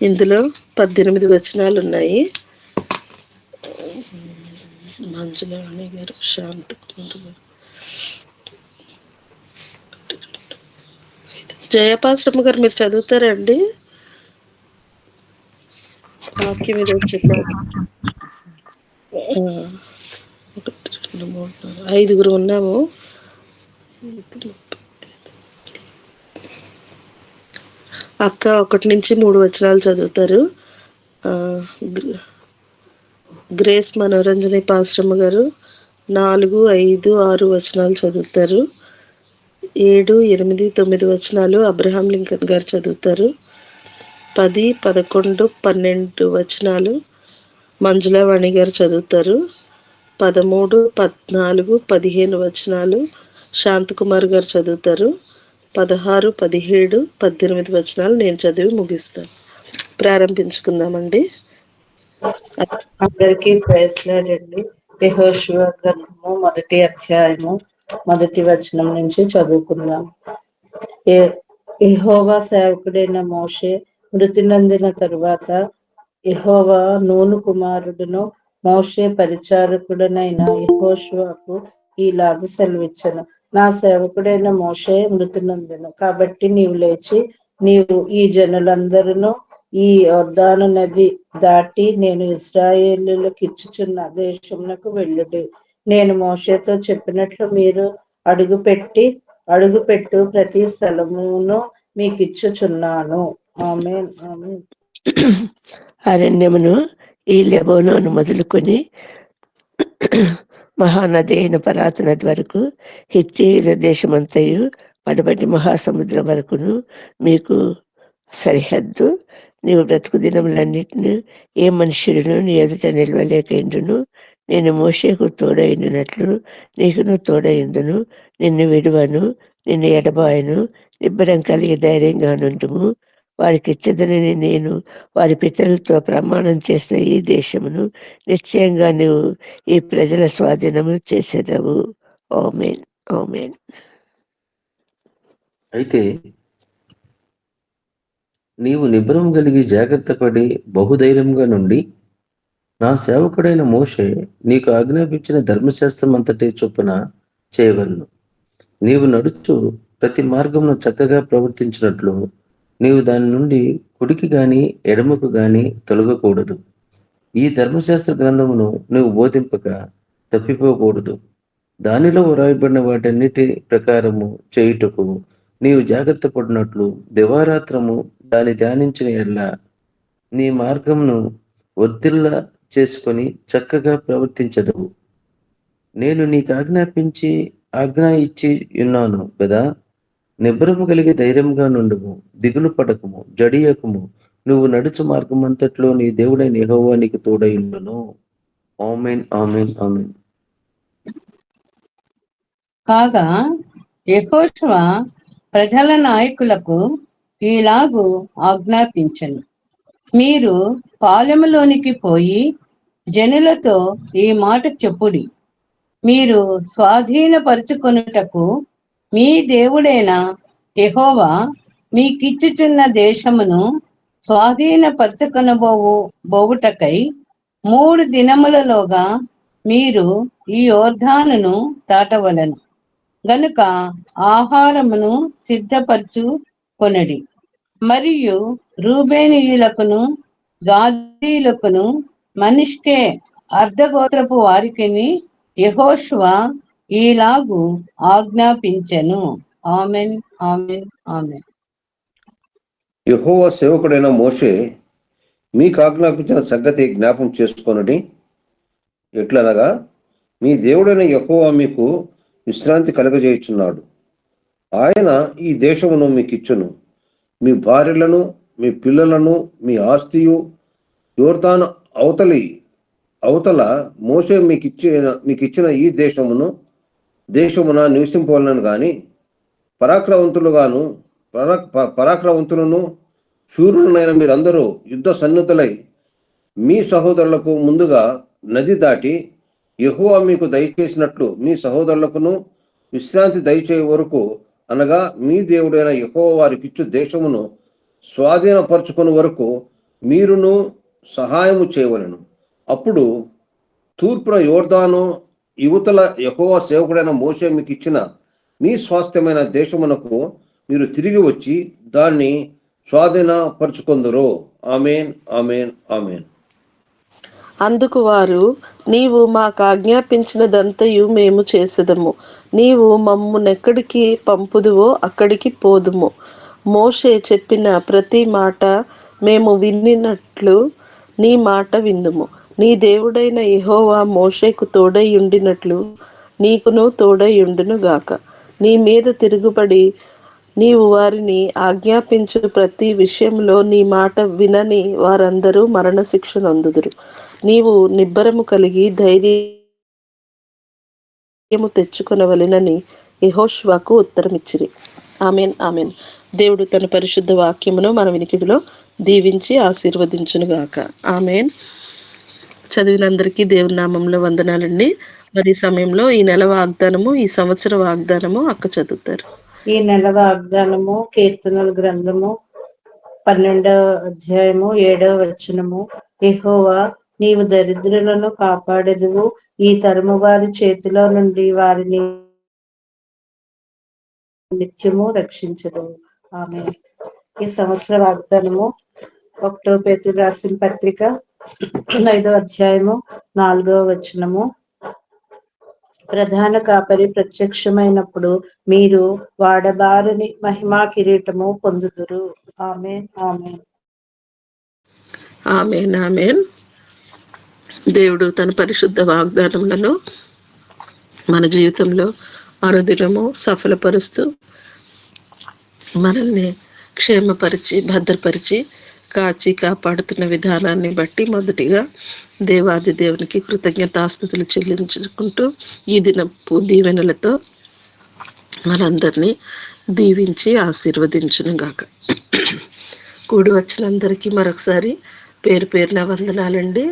ఇందులో 18 వచనాలు ఉన్నాయి. మంజులాని గారు, శాంతి కుమార్ గారు, జయపాశ్రమ గారు మీరు చదువుతారండి? వాక్యం మీద ఐదుగురు ఉన్నాము. అక్క 1 నుంచి 3 వచనాలు చదువుతారు. గ్రేస్ మనోరంజని పాశ్రమ గారు 4, 5, 6 వచనాలు చదువుతారు. 7, 8, 9 వచనాలు అబ్రహాం లింకన్ గారు చదువుతారు. 10, 11, 12 వచనాలు మంజులావాణి గారు చదువుతారు. 13, 14, 15 వచనాలు శాంతకుమార్ గారు చదువుతారు. 16, 17, 18 వచనాలు నేను చదివి ముగిస్తాను. ప్రారంభించుకుందామండి. అందరికీ ప్రైజ్ లార్డ్ అండి. యెహోషువ గ్రంథము 1వ అధ్యాయము 1వ వచనం నుంచి చదువుకుందాం. యెహోవా సేవకుడైన మోషే మృతి నొందిన తరువాత యెహోవా నూను కుమారుడును మోషే పరిచారకుడనైన యెహోషువకు ఈలాగ సెలవిచ్చెను. నా సేవకుడైన మోషే మృతి నొందెను కాబట్టి నీవు లేచి నీవు ఈ జనులందరూ ఈ యొర్దాను నది దాటి నేను ఇశ్రాయేలీయులకు ఇచ్చుచున్న దేశమునకు వెళ్ళుడి. నేను మోషేతో చెప్పినట్లు మీరు అడుగుపెట్టు ప్రతి స్థలమును మీకు ఇచ్చుచున్నాను. ఆమేన్. ఆమేన్. అరణ్యమును ఈ లెబోనోను మొదలుకొని మహానది అయిన పరాతు నది వరకు, హిత్తీయుల దేశమంతయు పడబటి మహాసముద్రం వరకును మీకు సరిహద్దు. నీవు బ్రతుకు దినములన్నిటిని ఏ మనుష్యుడును నీ ఎదుట నిలవలేకెండును. నేను మోషేకు తోడైనట్లు నీకును తోడైందును. నిన్ను విడువను, నిన్ను ఎడబాయను. నిబ్బరం కలిగి ధైర్యంగా నుండుము. వారికి ఇచ్చదనని నేను వారి పితరులతో ప్రమాణం చేసిన ఈ దేశమును నిశ్చయంగా నువ్వు ఈ ప్రజల స్వాధీనము చేసేదవు. ఆమేన్. ఆమేన్. అయితే నీవు నిబ్బరం కలిగి జాగ్రత్త పడి బహుధైర్యంగా నుండి నా సేవకుడైన మోషే నీకు ఆజ్ఞాపించిన ధర్మశాస్త్రం అంతటి చొప్పున చేయవలను. నీవు నడుచు ప్రతి మార్గమును చక్కగా ప్రవర్తించినట్లు నీవు దాని నుండి కుడికి గాని ఎడమకు గాని తొలగకూడదు. ఈ ధర్మశాస్త్ర గ్రంథమును నువ్వు బోధింపక తప్పిపోకూడదు. దానిలో వ్రాయబడిన వాటన్నిటి ప్రకారము చేయుటకు నీవు జాగ్రత్త పడినట్లు దివారాత్రము దాన్ని ధ్యానించిన ఎడల నీ మార్గమును వర్ధిల్ల చేసుకొని చక్కగా ప్రవర్తించదవు. నేను నీకు ఆజ్ఞ ఇచ్చి ఉన్నాను కదా. నిబ్బరము కలిగి ధైర్యంగా నుండుము, దిగులు పడకము, జడియకము. నువ్వు నడుచు మార్గం అంతట్లో నీ దేవుడైన యెహోవా నీకు తోడైయుండును. ఆమేన్. ఆమేన్. ఆమేన్. కాగా యెహోషువ ప్రజల నాయకులకు ఈలాగు ఆజ్ఞాపించెను. మీరు పాలెములోనికి పోయి జనులతో ఈ మాట చెప్పుడి. మీరు స్వాధీనపరుచుకొనుటకు మీ దేవుడైన యెహోవా మీకిచ్చుచున్న దేశమును స్వాధీనపరుచుకొనబోవుటకై 3 దినములలోగా మీరు ఈ యొర్దానును దాటవలెను గనుక ఆహారమును సిద్ధపరచుకొనుడి. మరియు రూబేనీయులకును గాదీయులకును మనష్షే అర్ధగోత్రపు వారికిని యెహోషువ ఈలాగు ఆజ్ఞాపించెను. ఆమేన్. ఆమేన్. ఆమేన్. యెహోవా సేవకుడైన మోషే మీకు ఆజ్ఞాపించిన సంగతి జ్ఞాపం చేసుకొనుడి. ఎట్లనగా మీ దేవుడైన యెహోవా మీకు విశ్రాంతి కలుగజేయుచున్నాడు. ఆయన ఈ దేశమును మీకు ఇచ్చును. మీ భార్యలను, మీ పిల్లలను, మీ ఆస్తియు యొర్దాను అవతల మోషే మీకిచ్చిన ఈ దేశమున నివసింపవలను గాని పరాక్రమవంతులను శూరులనైన మీరందరూ యుద్ధ సన్నిధులై మీ సహోదరులకు ముందుగా నది దాటి యెహోవా మీకు దయచేసినట్లు మీ సహోదరులకును విశ్రాంతి దయచేయ వరకు, అనగా మీ దేవుడైన యెహోవా వారికిచ్చు దేశమును స్వాధీనపరచుకుని వరకు మీరును సహాయము చేయవలెను. అప్పుడు తూర్పున యోర్దాను యువతల యెహోవా సేవకుడైన మోషే మీకు ఇచ్చిన మీ స్వాస్థ్యమైన దేశమునకు మీరు తిరిగి వచ్చి దాన్ని స్వాధీనపరుచుకొందురు. ఆమేన్, ఆమేన్, ఆమేన్. అందుకు వారు, నీవు మాకు ఆజ్ఞాపించినదంతయు మేము చేసెదము, నీవు మమ్మునెక్కడికి పంపుదువో అక్కడికి పోదుము. మోషే చెప్పిన ప్రతి మాట మేము వినినట్లు నీ మాట విందుము. నీ దేవుడైన యెహోవా మోషేకు తోడై ఉండినట్లు నీకును తోడై ఉండును గాక. నీ మీద తిరుగుబడి నీవు వారిని ఆజ్ఞాపించు ప్రతి విషయంలో నీ మాట వినని వారందరూ మరణశిక్ష నొందుదురు. నీవు నిబ్బరము కలిగి ధైర్యము తెచ్చుకొనవలెనని యెహోషువకు ఉత్తరమిచ్చిరి. ఆమెన్, ఆమెన్. దేవుడు తన పరిశుద్ధ వాక్యమును మన వినికిడిలో దీవించి ఆశీర్వదించునుగాక. ఆమెన్. చదివినందరికీ దేవుని నామంలో వందనాలండి. మరి ఈ సమయంలో ఈ నెల వాగ్దానము, ఈ సంవత్సర వాగ్దానము అక్క చదువుతారు. ఈ నెల వాగ్దానము కీర్తనల గ్రంథము 12వ అధ్యాయము 7వ వచనము. యెహోవా, నీవు దరిద్రులను కాపాడెదువు, ఈ తరము వారి చేతిలో నుండి వారిని నిత్యము రక్షించదు. ఆమె. ఈ సంవత్సర వాగ్దానము 1 పేతురు రాసిన పత్రిక 5వ అధ్యాయము 4వ వచనము. ప్రధాన కాపరి ప్రత్యక్షమైనప్పుడు మీరు వాడబారని మహిమా కిరీటము పొందుదురు. ఆమేన్, ఆమేన్. ఆమెన్, ఆమెన్. దేవుడు తన పరిశుద్ధ వాగ్దానములను మన జీవితంలో అనుదినము సఫలపరుస్తూ మనల్ని క్షేమపరిచి భద్రపరిచి కాచి కాపాడుతున్న విధానాన్ని బట్టి మొదటిగా దేవాది దేవునికి కృతజ్ఞతాస్తుతులు చెల్లించుకుంటూ ఈ దినపు దీవెనలతో మనందరినీ దీవించి ఆశీర్వదించును గాక. కూడి వచ్చినందరికీ మరొకసారి పేరు పేరున వందనాలండి.